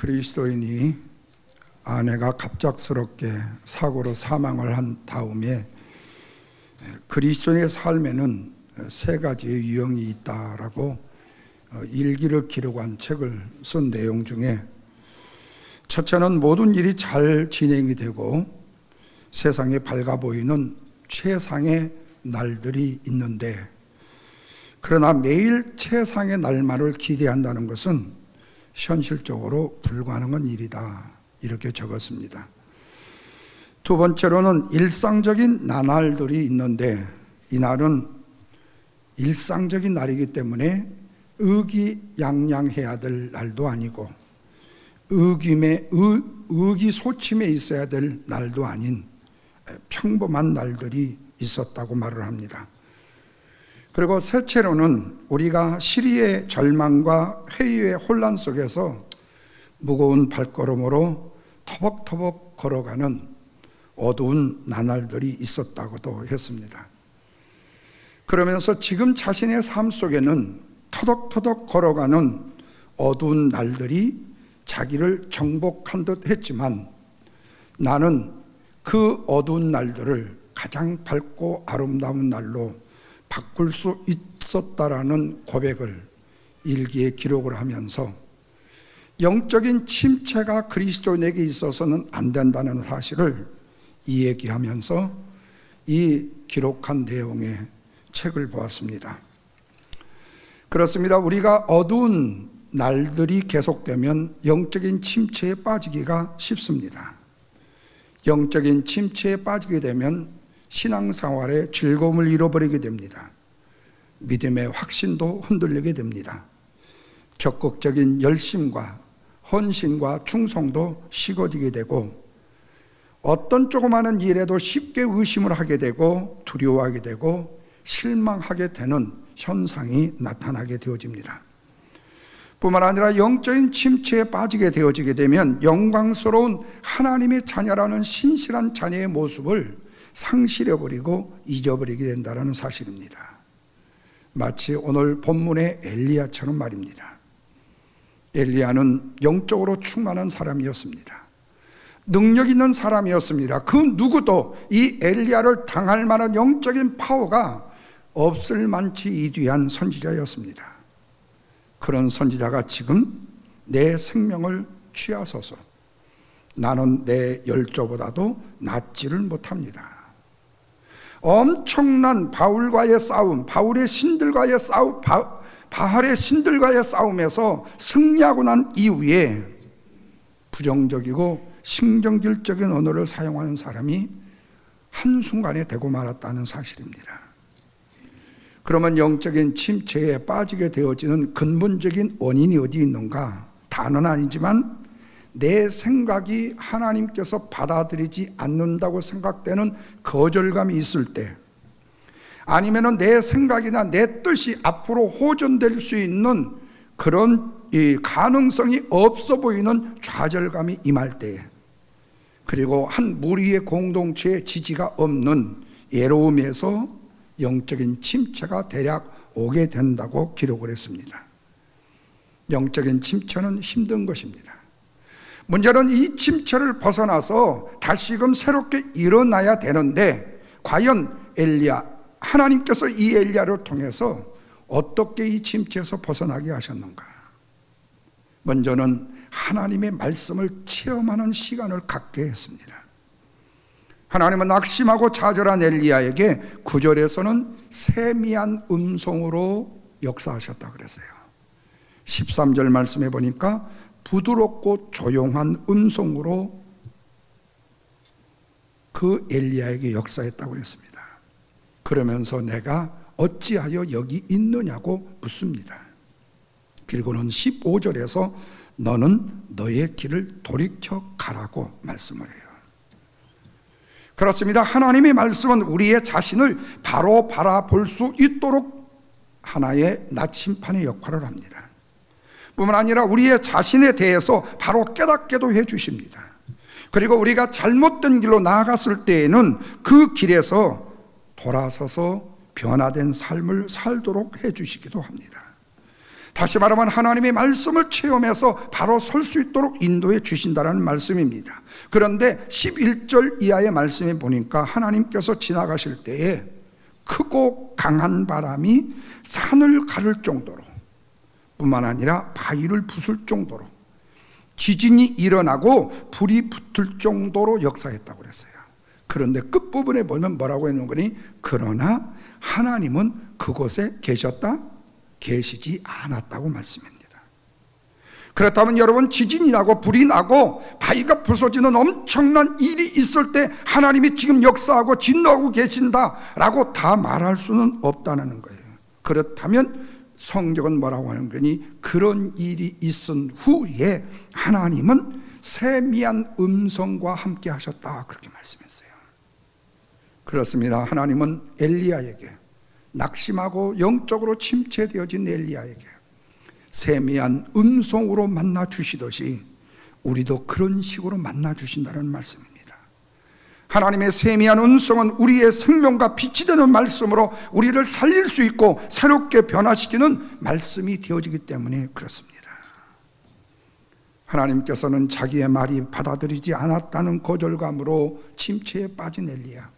그리스도인이 아내가 갑작스럽게 사고로 사망을 한 다음에 그리스도인의 삶에는 세 가지의 유형이 있다라고 일기를 기록한 책을 쓴 내용 중에, 첫째는 모든 일이 잘 진행이 되고 세상에 밝아 보이는 최상의 날들이 있는데, 그러나 매일 최상의 날만을 기대한다는 것은 현실적으로 불가능한 일이다, 이렇게 적었습니다. 두 번째로는 일상적인 나날들이 있는데, 이 날은 일상적인 날이기 때문에 의기양양해야 될 날도 아니고 의기소침해 있어야 될 날도 아닌 평범한 날들이 있었다고 말을 합니다. 그리고 셋째로는 우리가 시리의 절망과 회의의 혼란 속에서 무거운 발걸음으로 터벅터벅 걸어가는 어두운 나날들이 있었다고도 했습니다. 그러면서 지금 자신의 삶 속에는 터덕터덕 걸어가는 어두운 날들이 자기를 정복한 듯 했지만, 나는 그 어두운 날들을 가장 밝고 아름다운 날로 바꿀 수 있었다라는 고백을 일기에 기록을 하면서 영적인 침체가 그리스도인에게 있어서는 안 된다는 사실을 이야기하면서 이 기록한 내용의 책을 보았습니다. 그렇습니다. 우리가 어두운 날들이 계속되면 영적인 침체에 빠지기가 쉽습니다. 영적인 침체에 빠지게 되면 신앙생활의 즐거움을 잃어버리게 됩니다. 믿음의 확신도 흔들리게 됩니다. 적극적인 열심과 헌신과 충성도 식어지게 되고, 어떤 조그마한 일에도 쉽게 의심을 하게 되고 두려워하게 되고 실망하게 되는 현상이 나타나게 되어집니다. 뿐만 아니라 영적인 침체에 빠지게 되어지게 되면 영광스러운 하나님의 자녀라는 신실한 자녀의 모습을 상실해버리고 잊어버리게 된다는 사실입니다. 마치 오늘 본문의 엘리야처럼 말입니다. 엘리야는 영적으로 충만한 사람이었습니다. 능력 있는 사람이었습니다. 그 누구도 이 엘리야를 당할 만한 영적인 파워가 없을 만치 이귀한 선지자였습니다. 그런 선지자가 지금 내 생명을 취하소서, 나는 내 열조보다도 낫지를 못합니다. 엄청난 바울과의 싸움, 바울의 신들과의 싸움, 바할의 신들과의 싸움에서 승리하고 난 이후에 부정적이고 신경질적인 언어를 사용하는 사람이 한순간에 되고 말았다는 사실입니다. 그러면 영적인 침체에 빠지게 되어지는 근본적인 원인이 어디 있는가? 다는 아니지만 내 생각이 하나님께서 받아들이지 않는다고 생각되는 거절감이 있을 때, 아니면 내 생각이나 내 뜻이 앞으로 호전될 수 있는 그런 가능성이 없어 보이는 좌절감이 임할 때에, 그리고 한 무리의 공동체의 지지가 없는 외로움에서 영적인 침체가 대략 오게 된다고 기록을 했습니다. 영적인 침체는 힘든 것입니다. 문제는 이 침체를 벗어나서 다시금 새롭게 일어나야 되는데, 과연 엘리야, 하나님께서 이 엘리야를 통해서 어떻게 이 침체에서 벗어나게 하셨는가? 먼저는 하나님의 말씀을 체험하는 시간을 갖게 했습니다. 하나님은 낙심하고 좌절한 엘리야에게 9절에서는 세미한 음성으로 역사하셨다 그랬어요. 13절 말씀해 보니까 부드럽고 조용한 음성으로 그 엘리야에게 역사했다고 했습니다. 그러면서 내가 어찌하여 여기 있느냐고 묻습니다. 그리고는 15절에서 너는 너의 길을 돌이켜 가라고 말씀을 해요. 그렇습니다. 하나님의 말씀은 우리의 자신을 바로 바라볼 수 있도록 하나의 나침판의 역할을 합니다. 뿐만 아니라 우리의 자신에 대해서 바로 깨닫게도 해주십니다. 그리고 우리가 잘못된 길로 나아갔을 때에는 그 길에서 돌아서서 변화된 삶을 살도록 해주시기도 합니다. 다시 말하면 하나님의 말씀을 체험해서 바로 설 수 있도록 인도해 주신다는 말씀입니다. 그런데 11절 이하의 말씀에 보니까 하나님께서 지나가실 때에 크고 강한 바람이 산을 가를 정도로, 뿐만 아니라 바위를 부술 정도로, 지진이 일어나고 불이 붙을 정도로 역사했다고 그랬어요. 그런데 끝부분에 보면 뭐라고 했는 거니? 그러나 하나님은 그곳에 계시지 않았다고 말씀합니다. 그렇다면 여러분, 지진이 나고 불이 나고 바위가 부서지는 엄청난 일이 있을 때 하나님이 지금 역사하고 진노하고 계신다라고 다 말할 수는 없다는 거예요. 그렇다면 성경은 뭐라고 하는 거니? 그런 일이 있은 후에 하나님은 세미한 음성과 함께 하셨다, 그렇게 말씀했어요. 그렇습니다. 하나님은 엘리야에게, 낙심하고 영적으로 침체되어진 엘리야에게 세미한 음성으로 만나 주시듯이 우리도 그런 식으로 만나 주신다는 말씀입니다. 하나님의 세미한 음성은 우리의 생명과 빛이 되는 말씀으로 우리를 살릴 수 있고 새롭게 변화시키는 말씀이 되어지기 때문에 그렇습니다. 하나님께서는 자기의 말이 받아들이지 않았다는 거절감으로 침체에 빠진 엘리야,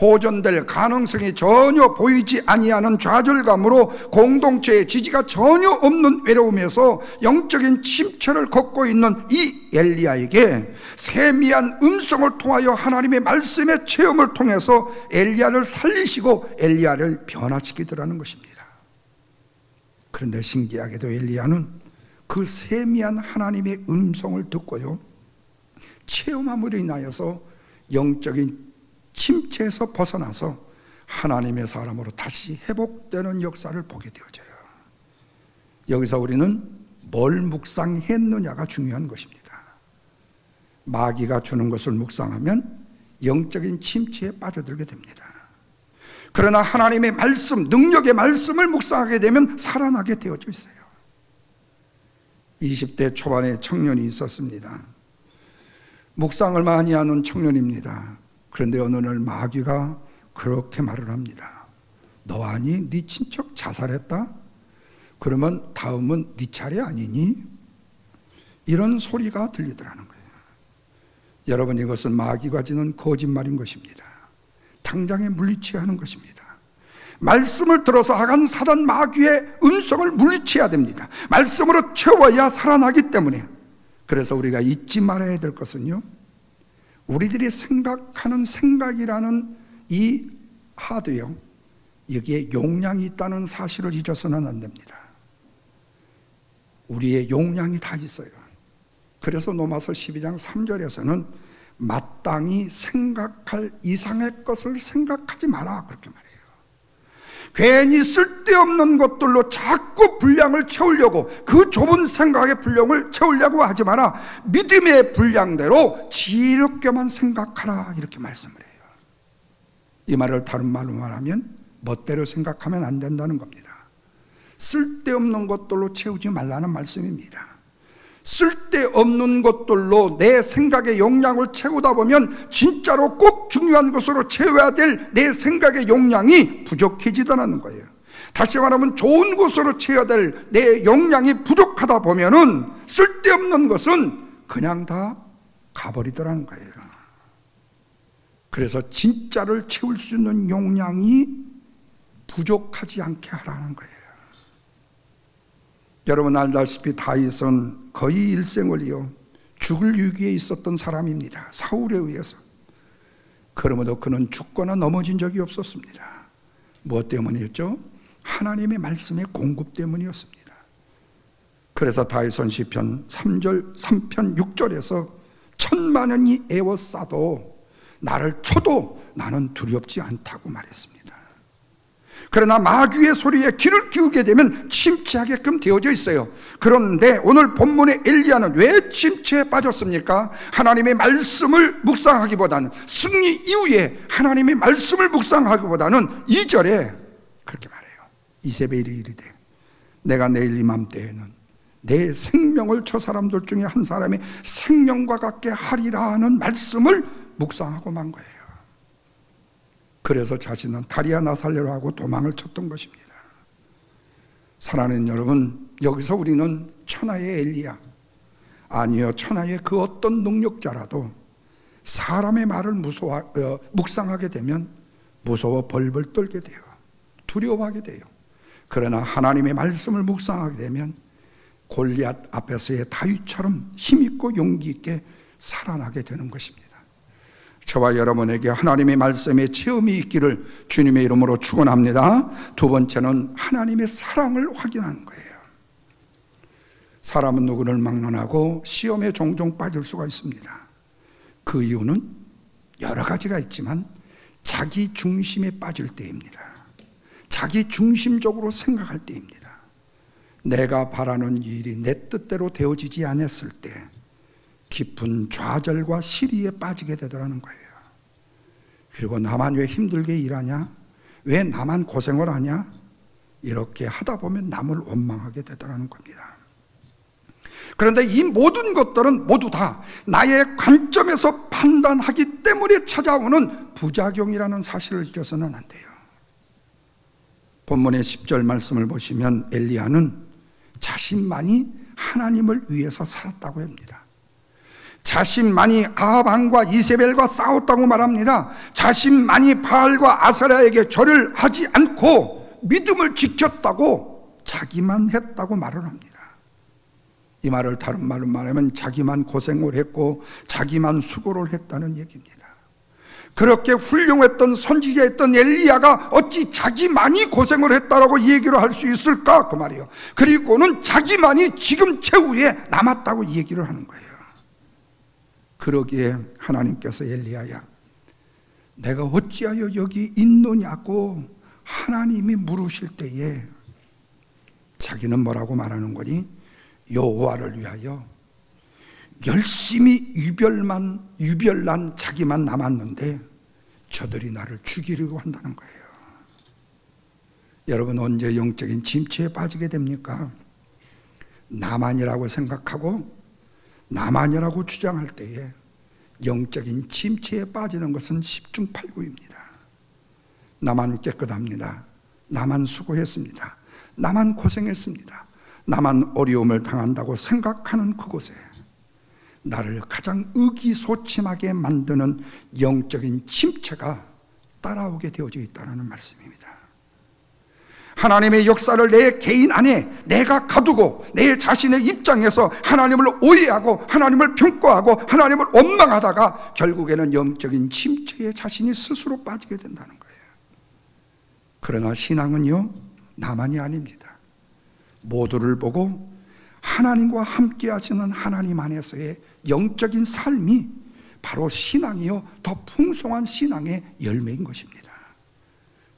호전될 가능성이 전혀 보이지 아니하는 좌절감으로 공동체의 지지가 전혀 없는 외로움에서 영적인 침체를 걷고 있는 이 엘리야에게 세미한 음성을 통하여 하나님의 말씀의 체험을 통해서 엘리야를 살리시고 엘리야를 변화시키더라는 것입니다. 그런데 신기하게도 엘리야는 그 세미한 하나님의 음성을 듣고요, 체험함으로 인하여서 영적인 침체에서 벗어나서 하나님의 사람으로 다시 회복되는 역사를 보게 되어져요. 여기서 우리는 뭘 묵상했느냐가 중요한 것입니다. 마귀가 주는 것을 묵상하면 영적인 침체에 빠져들게 됩니다. 그러나 하나님의 말씀, 능력의 말씀을 묵상하게 되면 살아나게 되어져 있어요. 20대 초반에 청년이 있었습니다. 묵상을 많이 하는 청년입니다. 그런데 어느 날 마귀가 그렇게 말을 합니다. 너 아니? 네 친척 자살했다? 그러면 다음은 네 차례 아니니? 이런 소리가 들리더라는 거예요. 여러분, 이것은 마귀가 지는 거짓말인 것입니다. 당장에 물리쳐야 하는 것입니다. 말씀을 들어서 악한 사단 마귀의 음성을 물리쳐야 됩니다. 말씀으로 채워야 살아나기 때문에. 그래서 우리가 잊지 말아야 될 것은요, 우리들이 생각하는 생각이라는 이 하드웨어, 여기에 용량이 있다는 사실을 잊어서는 안 됩니다. 우리의 용량이 다 있어요. 그래서 로마서 12장 3절에서는 마땅히 생각할 이상의 것을 생각하지 마라, 그렇게 말해요. 괜히 쓸데없는 것들로 자꾸 분량을 채우려고, 그 좁은 생각의 분량을 채우려고 하지 마라. 믿음의 분량대로 지혜롭게만 생각하라, 이렇게 말씀을 해요. 이 말을 다른 말로 말하면 멋대로 생각하면 안 된다는 겁니다. 쓸데없는 것들로 채우지 말라는 말씀입니다. 쓸데없는 것들로 내 생각의 용량을 채우다 보면 진짜로 꼭 중요한 것으로 채워야 될 내 생각의 용량이 부족해지더라는 거예요. 다시 말하면 좋은 것으로 채워야 될 내 용량이 부족하다 보면은 쓸데없는 것은 그냥 다 가버리더라는 거예요. 그래서 진짜를 채울 수 있는 용량이 부족하지 않게 하라는 거예요. 여러분 알다시피 다윗은 거의 일생을요 죽을 위기에 있었던 사람입니다. 사울에 의해서. 그러므로 그는 죽거나 넘어진 적이 없었습니다. 무엇 때문이었죠? 하나님의 말씀의 공급 때문이었습니다. 그래서 다윗은 시편 3편 6절에서 천만원이 애워싸도 나를 쳐도 나는 두렵지 않다고 말했습니다. 그러나 마귀의 소리에 귀를 기울게 되면 침체하게끔 되어져 있어요. 그런데 오늘 본문의 엘리야는 왜 침체에 빠졌습니까? 하나님의 말씀을 묵상하기보다는, 승리 이후에 하나님의 말씀을 묵상하기보다는 2절에 그렇게 말해요. 이세벨이 이르되 내가 내일 이맘때에는 내 생명을 저 사람들 중에 한 사람의 생명과 같게 하리라 하는 말씀을 묵상하고 만 거예요. 그래서 자신은 다리 하나 살려라 하고 도망을 쳤던 것입니다. 사랑하는 여러분, 여기서 우리는 천하의 엘리야, 아니요 천하의 그 어떤 능력자라도 사람의 말을 묵상하게 되면 무서워 벌벌 떨게 돼요. 두려워하게 돼요. 그러나 하나님의 말씀을 묵상하게 되면 골리앗 앞에서의 다윗처럼 힘있고 용기 있게 살아나게 되는 것입니다. 저와 여러분에게 하나님의 말씀의 체험이 있기를 주님의 이름으로 축원합니다. 두 번째는 하나님의 사랑을 확인하는 거예요. 사람은 누구를 막론하고 시험에 종종 빠질 수가 있습니다. 그 이유는 여러 가지가 있지만 자기 중심에 빠질 때입니다. 자기 중심적으로 생각할 때입니다. 내가 바라는 일이 내 뜻대로 되어지지 않았을 때 깊은 좌절과 시리에 빠지게 되더라는 거예요. 그리고 나만 왜 힘들게 일하냐? 왜 나만 고생을 하냐? 이렇게 하다 보면 남을 원망하게 되더라는 겁니다. 그런데 이 모든 것들은 모두 다 나의 관점에서 판단하기 때문에 찾아오는 부작용이라는 사실을 잊어서는 안 돼요. 본문의 10절 말씀을 보시면 엘리야는 자신만이 하나님을 위해서 살았다고 합니다. 자신만이 아합 왕과 이세벨과 싸웠다고 말합니다. 자신만이 바알과 아세라에게 절을 하지 않고 믿음을 지켰다고 자기만 했다고 말을 합니다. 이 말을 다른 말로 말하면 자기만 고생을 했고 자기만 수고를 했다는 얘기입니다. 그렇게 훌륭했던 선지자였던 엘리야가 어찌 자기만이 고생을 했다라고 얘기를 할 수 있을까? 그 말이에요. 그리고는 자기만이 지금 최후에 남았다고 얘기를 하는 거예요. 그러기에 하나님께서 엘리야야, 내가 어찌하여 여기 있느냐고 하나님이 물으실 때에 자기는 뭐라고 말하는 거니? 여호와를 위하여 열심히 유별난 자기만 남았는데 저들이 나를 죽이려고 한다는 거예요. 여러분, 언제 영적인 침체에 빠지게 됩니까? 나만이라고 생각하고 나만이라고 주장할 때에 영적인 침체에 빠지는 것은 십중팔구입니다. 나만 깨끗합니다. 나만 수고했습니다. 나만 고생했습니다. 나만 어려움을 당한다고 생각하는 그곳에 나를 가장 의기소침하게 만드는 영적인 침체가 따라오게 되어져 있다는 말씀입니다. 하나님의 역사를 내 개인 안에 내가 가두고 내 자신의 입장에서 하나님을 오해하고 하나님을 평가하고 하나님을 원망하다가 결국에는 영적인 침체에 자신이 스스로 빠지게 된다는 거예요. 그러나 신앙은요, 나만이 아닙니다. 모두를 보고 하나님과 함께 하시는 하나님 안에서의 영적인 삶이 바로 신앙이요, 더 풍성한 신앙의 열매인 것입니다.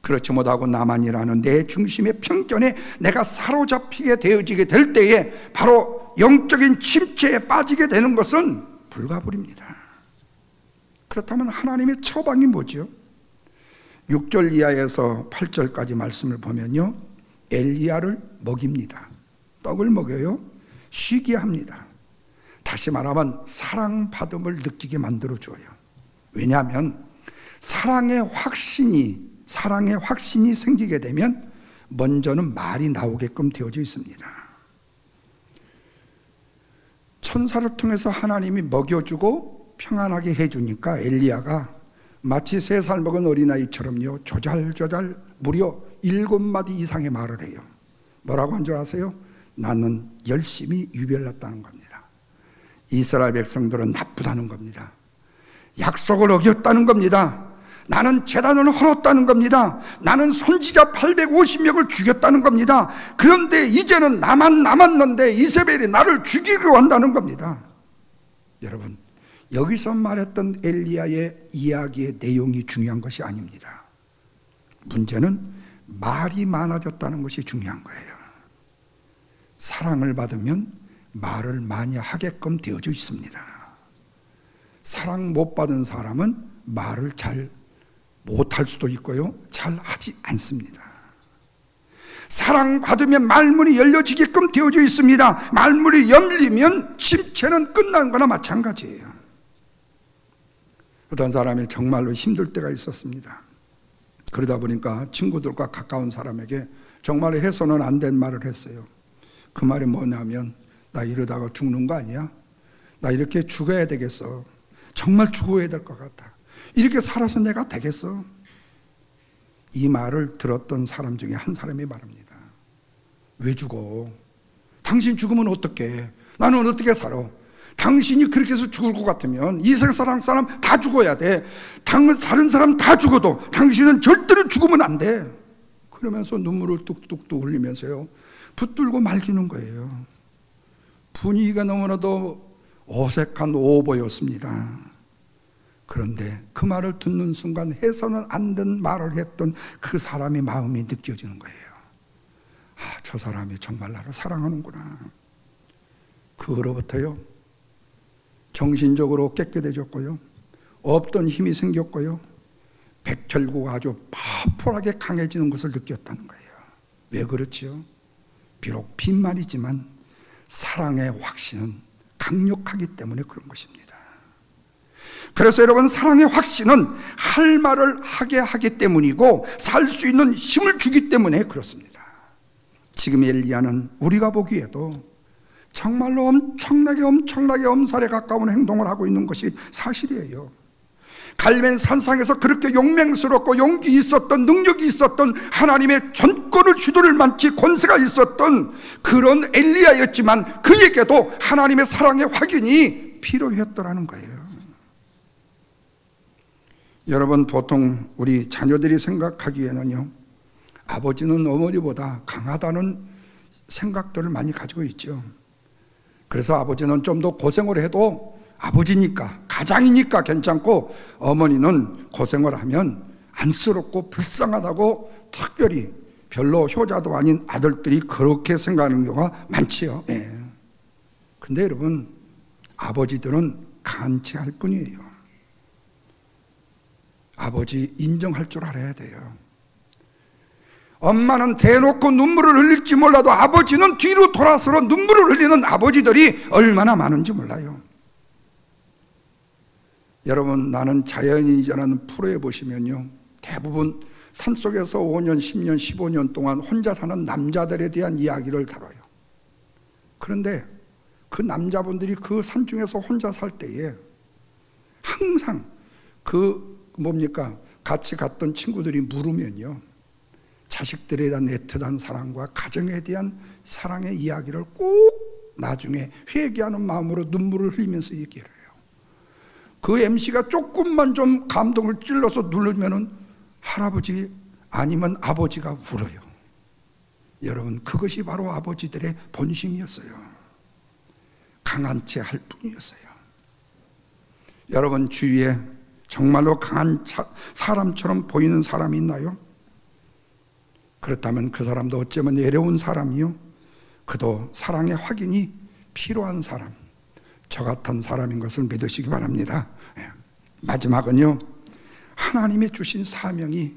그렇지 못하고 나만이라는 내 중심의 편견에 내가 사로잡히게 되어지게 될 때에 바로 영적인 침체에 빠지게 되는 것은 불가불입니다. 그렇다면 하나님의 처방이 뭐죠? 6절 이하에서 8절까지 말씀을 보면요, 엘리야를 먹입니다. 떡을 먹여요. 쉬게 합니다. 다시 말하면 사랑받음을 느끼게 만들어줘요. 왜냐하면 사랑의 확신이 생기게 되면 먼저는 말이 나오게끔 되어져 있습니다. 천사를 통해서 하나님이 먹여주고 평안하게 해주니까 엘리야가 마치 3살 먹은 어린아이처럼요, 조잘조잘 무려 7마디 이상의 말을 해요. 뭐라고 한 줄 아세요? 나는 열심히 유별났다는 겁니다. 이스라엘 백성들은 나쁘다는 겁니다. 약속을 어겼다는 겁니다. 나는 제단을 헐었다는 겁니다. 나는 선지자 850명을 죽였다는 겁니다. 그런데 이제는 나만 남았는데 이세벨이 나를 죽이려고 한다는 겁니다. 여러분, 여기서 말했던 엘리야의 이야기의 내용이 중요한 것이 아닙니다. 문제는 말이 많아졌다는 것이 중요한 거예요. 사랑을 받으면 말을 많이 하게끔 되어져 있습니다. 사랑 못 받은 사람은 말을 잘 못할 수도 있고요, 잘 하지 않습니다. 사랑받으면 말문이 열려지게끔 되어져 있습니다. 말문이 열리면 침체는 끝난 거나 마찬가지예요. 어떤 사람이 정말로 힘들 때가 있었습니다. 그러다 보니까 친구들과 가까운 사람에게 정말 해서는 안 된 말을 했어요. 그 말이 뭐냐면, 나 이러다가 죽는 거 아니야? 나 이렇게 죽어야 되겠어. 정말 죽어야 될 것 같아. 이렇게 살아서 내가 되겠어? 이 말을 들었던 사람 중에 한 사람이 말합니다. 왜 죽어? 당신 죽으면 어떡해? 나는 어떻게 살아? 당신이 그렇게 해서 죽을 것 같으면 이 세상 사람 다 죽어야 돼. 다른 사람 다 죽어도 당신은 절대로 죽으면 안 돼. 그러면서 눈물을 뚝뚝뚝 흘리면서요, 붙들고 말기는 거예요. 분위기가 너무나도 어색한 오보였습니다. 그런데 그 말을 듣는 순간 해서는 안 된 말을 했던 그 사람의 마음이 느껴지는 거예요. 아, 저 사람이 정말 나를 사랑하는구나. 그로부터요, 정신적으로 깨끗해졌고요, 없던 힘이 생겼고요, 백혈구가 아주 파풀하게 강해지는 것을 느꼈다는 거예요. 왜 그렇지요? 비록 빈말이지만 사랑의 확신은 강력하기 때문에 그런 것입니다. 그래서 여러분, 사랑의 확신은 할 말을 하게 하기 때문이고 살 수 있는 힘을 주기 때문에 그렇습니다. 지금 엘리야는 우리가 보기에도 정말로 엄청나게 엄살에 가까운 행동을 하고 있는 것이 사실이에요. 갈멜 산상에서 그렇게 용맹스럽고 용기 있었던, 능력이 있었던, 하나님의 전권을 휘두를 만치 권세가 있었던 그런 엘리야였지만 그에게도 하나님의 사랑의 확인이 필요했더라는 거예요. 여러분, 보통 우리 자녀들이 생각하기에는요, 아버지는 어머니보다 강하다는 생각들을 많이 가지고 있죠. 그래서 아버지는 좀 더 고생을 해도 아버지니까, 가장이니까 괜찮고, 어머니는 고생을 하면 안쓰럽고 불쌍하다고 특별히 별로 효자도 아닌 아들들이 그렇게 생각하는 경우가 많지요. 예. 근데 여러분, 아버지들은 간치할 뿐이에요. 아버지 인정할 줄 알아야 돼요. 엄마는 대놓고 눈물을 흘릴지 몰라도 아버지는 뒤로 돌아서 눈물을 흘리는 아버지들이 얼마나 많은지 몰라요. 여러분, 나는 자연인이라는 프로에 보시면요, 대부분 산속에서 5년, 10년, 15년 동안 혼자 사는 남자들에 대한 이야기를 다뤄요. 그런데 그 남자분들이 그 산중에서 혼자 살 때에 항상 같이 갔던 친구들이 물으면요, 자식들에 대한 애틋한 사랑과 가정에 대한 사랑의 이야기를 꼭 나중에 회개하는 마음으로 눈물을 흘리면서 얘기를 해요. 그 MC가 조금만 좀 감동을 찔러서 누르면은 할아버지 아니면 아버지가 울어요. 여러분, 그것이 바로 아버지들의 본심이었어요. 강한 채 할 뿐이었어요. 여러분, 주위에 정말로 강한 사람처럼 보이는 사람이 있나요? 그렇다면 그 사람도 어쩌면 애로운 사람이요, 그도 사랑의 확인이 필요한 사람, 저 같은 사람인 것을 믿으시기 바랍니다. 마지막은요, 하나님의 주신 사명이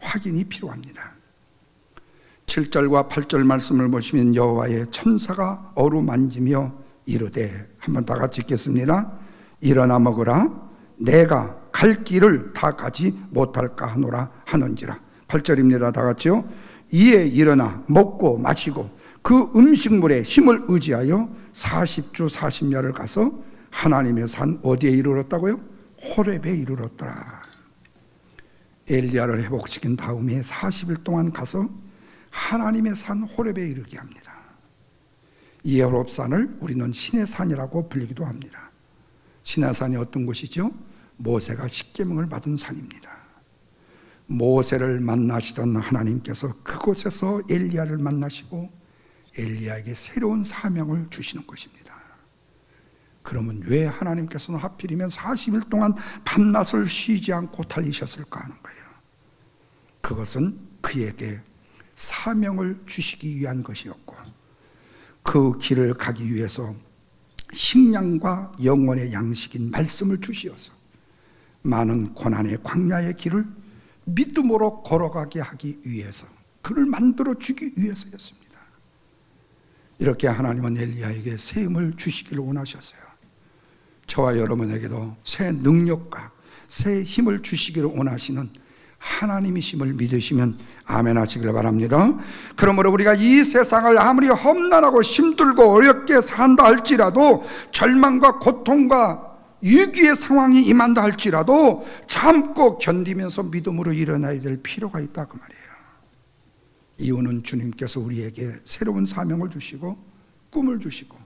확인이 필요합니다. 7절과 8절 말씀을 보시면 여호와의 천사가 어루만지며 이르되, 한번 다 같이 읽겠습니다. 일어나 먹으라, 내가 갈 길을 다 가지 못할까 하노라 하는지라. 8절입니다. 다 같이요. 이에 일어나 먹고 마시고 그 음식물에 힘을 의지하여 40주 40야를 가서 하나님의 산 어디에 이르렀다고요? 호렙에 이르렀더라. 엘리야를 회복시킨 다음에 40일 동안 가서 하나님의 산 호렙에 이르게 합니다. 이 호렙산을 우리는 신의 산이라고 불리기도 합니다. 신의 산이 어떤 곳이죠? 모세가 십계명을 받은 산입니다. 모세를 만나시던 하나님께서 그곳에서 엘리야를 만나시고 엘리야에게 새로운 사명을 주시는 것입니다. 그러면 왜 하나님께서는 하필이면 40일 동안 밤낮을 쉬지 않고 달리셨을까 하는 거예요. 그것은 그에게 사명을 주시기 위한 것이었고, 그 길을 가기 위해서 식량과 영혼의 양식인 말씀을 주시어서 많은 고난의 광야의 길을 믿음으로 걸어가게 하기 위해서, 그를 만들어 주기 위해서였습니다. 이렇게 하나님은 엘리야에게 새 힘을 주시기를 원하셨어요. 저와 여러분에게도 새 능력과 새 힘을 주시기를 원하시는 하나님이심을 믿으시면 아멘 하시길 바랍니다. 그러므로 우리가 이 세상을 아무리 험난하고 힘들고 어렵게 산다 할지라도, 절망과 고통과 위기의 상황이 임한다 할지라도 참고 견디면서 믿음으로 일어나야 될 필요가 있다, 그 말이에요. 이유는 주님께서 우리에게 새로운 사명을 주시고 꿈을 주시고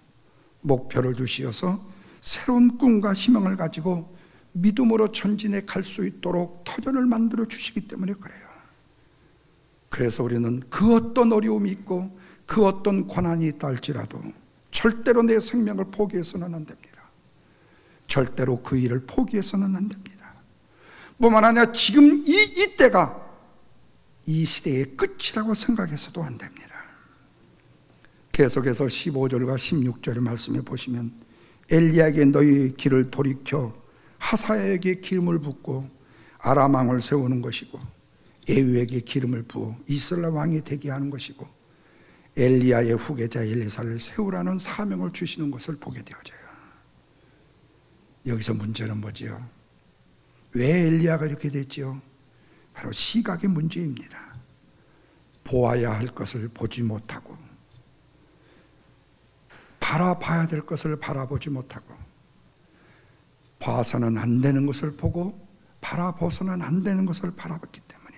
목표를 주시어서 새로운 꿈과 희망을 가지고 믿음으로 전진해 갈 수 있도록 터전을 만들어 주시기 때문에 그래요. 그래서 우리는 그 어떤 어려움이 있고 그 어떤 고난이 있다 할지라도 절대로 내 생명을 포기해서는 안 됩니다. 절대로 그 일을 포기해서는 안 됩니다. 뿐만 아니라 지금 이때가 이 시대의 끝이라고 생각해서도 안 됩니다. 계속해서 15절과 16절의 말씀에 보시면, 엘리야에게 너희 길을 돌이켜 하사엘에게 기름을 붓고 아람 왕을 세우는 것이고, 예후에게 기름을 부어 이스라엘 왕이 되게 하는 것이고, 엘리야의 후계자 엘리사를 세우라는 사명을 주시는 것을 보게 되어져요. 여기서 문제는 뭐지요? 왜 엘리야가 이렇게 됐지요? 바로 시각의 문제입니다. 보아야 할 것을 보지 못하고, 바라봐야 될 것을 바라보지 못하고, 봐서는 안 되는 것을 보고 바라보서는 안 되는 것을 바라봤기 때문에,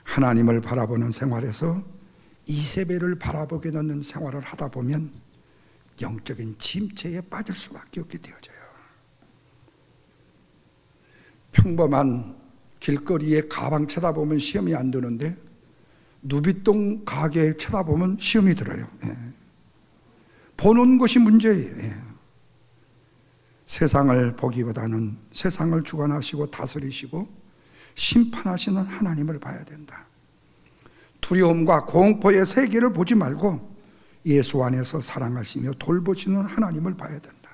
하나님을 바라보는 생활에서 이세벨을 바라보게 되는 생활을 하다 보면 영적인 침체에 빠질 수밖에 없게 되어져요. 평범한 길거리에 가방 쳐다보면 시험이 안 드는데 누비똥 가게에 쳐다보면 시험이 들어요. 보는 것이 문제예요. 세상을 보기보다는 세상을 주관하시고 다스리시고 심판하시는 하나님을 봐야 된다. 두려움과 공포의 세계를 보지 말고 예수 안에서 사랑하시며 돌보시는 하나님을 봐야 된다.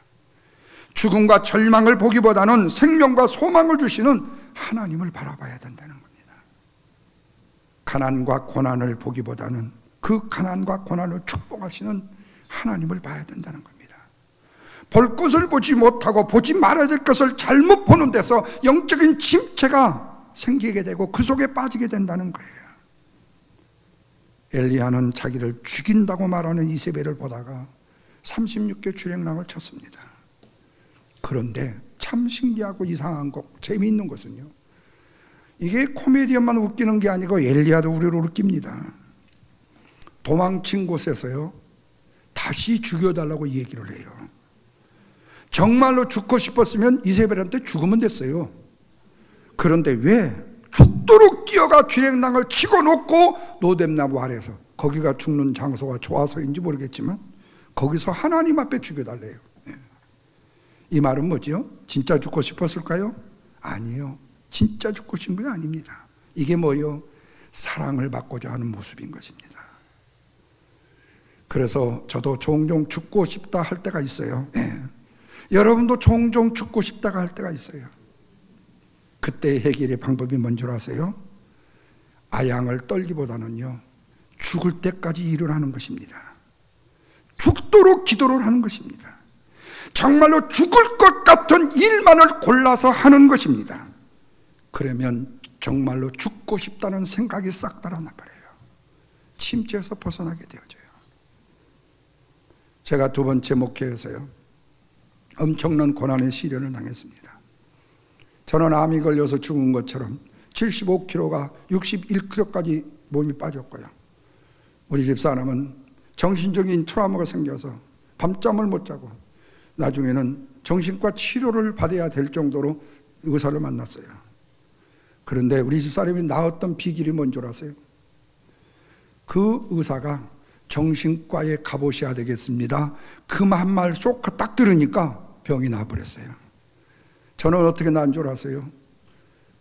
죽음과 절망을 보기보다는 생명과 소망을 주시는 하나님을 바라봐야 된다는 겁니다. 가난과 고난을 보기보다는 그 가난과 고난을 축복하시는 하나님을 봐야 된다는 겁니다. 볼 것을 보지 못하고 보지 말아야 될 것을 잘못 보는 데서 영적인 침체가 생기게 되고 그 속에 빠지게 된다는 거예요. 엘리야는 자기를 죽인다고 말하는 이세벨을 보다가 36개 주랭랑을 쳤습니다. 그런데 참 신기하고 이상한 거, 재미있는 것은요, 이게 코미디언만 웃기는 게 아니고 엘리야도 우리를 웃깁니다. 도망친 곳에서요 다시 죽여달라고 얘기를 해요. 정말로 죽고 싶었으면 이세벨한테 죽으면 됐어요. 그런데 왜 죽도록 뛰어가 주랭랑을 치고 놓고 노뎀나무 아래서, 거기가 죽는 장소가 좋아서인지 모르겠지만 거기서 하나님 앞에 죽여달래요. 이 말은 뭐지요? 진짜 죽고 싶었을까요? 아니요, 진짜 죽고 싶은 게 아닙니다. 이게 뭐요? 사랑을 받고자 하는 모습인 것입니다. 그래서 저도 종종 죽고 싶다 할 때가 있어요. 여러분도 종종 죽고 싶다가 할 때가 있어요. 그때의 해결의 방법이 뭔 줄 아세요? 아양을 떨기보다는요 죽을 때까지 일을 하는 것입니다. 죽도록 기도를 하는 것입니다. 정말로 죽을 것 같은 일만을 골라서 하는 것입니다. 그러면 정말로 죽고 싶다는 생각이 싹 달아나버려요. 침체에서 벗어나게 되어져요. 제가 두 번째 목회에서요 엄청난 고난의 시련을 당했습니다. 저는 암이 걸려서 죽은 것처럼 75kg가 61kg까지 몸이 빠졌고요. 우리 집사람은 정신적인 트라우마가 생겨서 밤잠을 못 자고 나중에는 정신과 치료를 받아야 될 정도로 의사를 만났어요. 그런데 우리 집사람이 나았던 비결이 뭔 줄 아세요? 그 의사가 정신과에 가보셔야 되겠습니다, 그 한 말 쏙 딱 들으니까 병이 나버렸어요. 저는 어떻게 난 줄 아세요?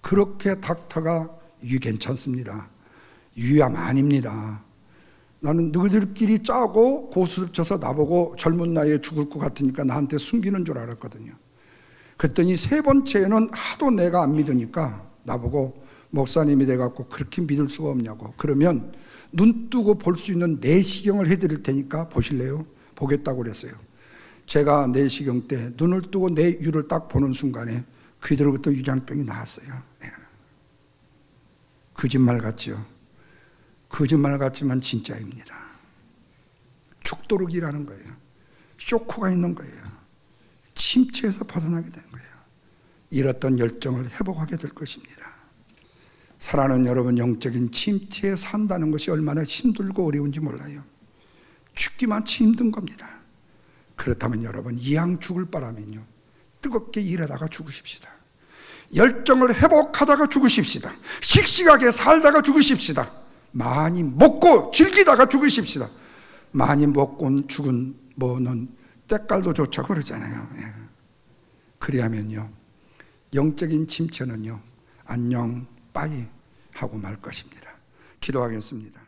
그렇게 닥터가 이 괜찮습니다, 위암 아닙니다, 나는 너희들끼리 짜고 고스톱 쳐서 나보고 젊은 나이에 죽을 것 같으니까 나한테 숨기는 줄 알았거든요. 그랬더니 세 번째는 하도 내가 안 믿으니까 나보고 목사님이 돼갖고 그렇게 믿을 수가 없냐고, 그러면 눈 뜨고 볼 수 있는 내시경을 해드릴 테니까 보실래요? 보겠다고 그랬어요. 제가 내시경 때 눈을 뜨고 내 유를 딱 보는 순간에 귀들로부터 유장병이 나왔어요. 거짓말 같죠? 거짓말 같지만 진짜입니다. 죽도록이라는 거예요. 쇼크가 있는 거예요. 침체에서 벗어나게 되는 거예요. 잃었던 열정을 회복하게 될 것입니다. 사랑하는 여러분, 영적인 침체에 산다는 것이 얼마나 힘들고 어려운지 몰라요. 죽기만치 힘든 겁니다. 그렇다면 여러분, 이왕 죽을 바라면요, 뜨겁게 일하다가 죽으십시다. 열정을 회복하다가 죽으십시다. 씩씩하게 살다가 죽으십시다. 많이 먹고 즐기다가 죽으십시다. 많이 먹고 죽은 뭐는 때깔도 좋죠 그러잖아요. 예. 그리하면요, 영적인 침체는요, 안녕 빠이 하고 말 것입니다. 기도하겠습니다.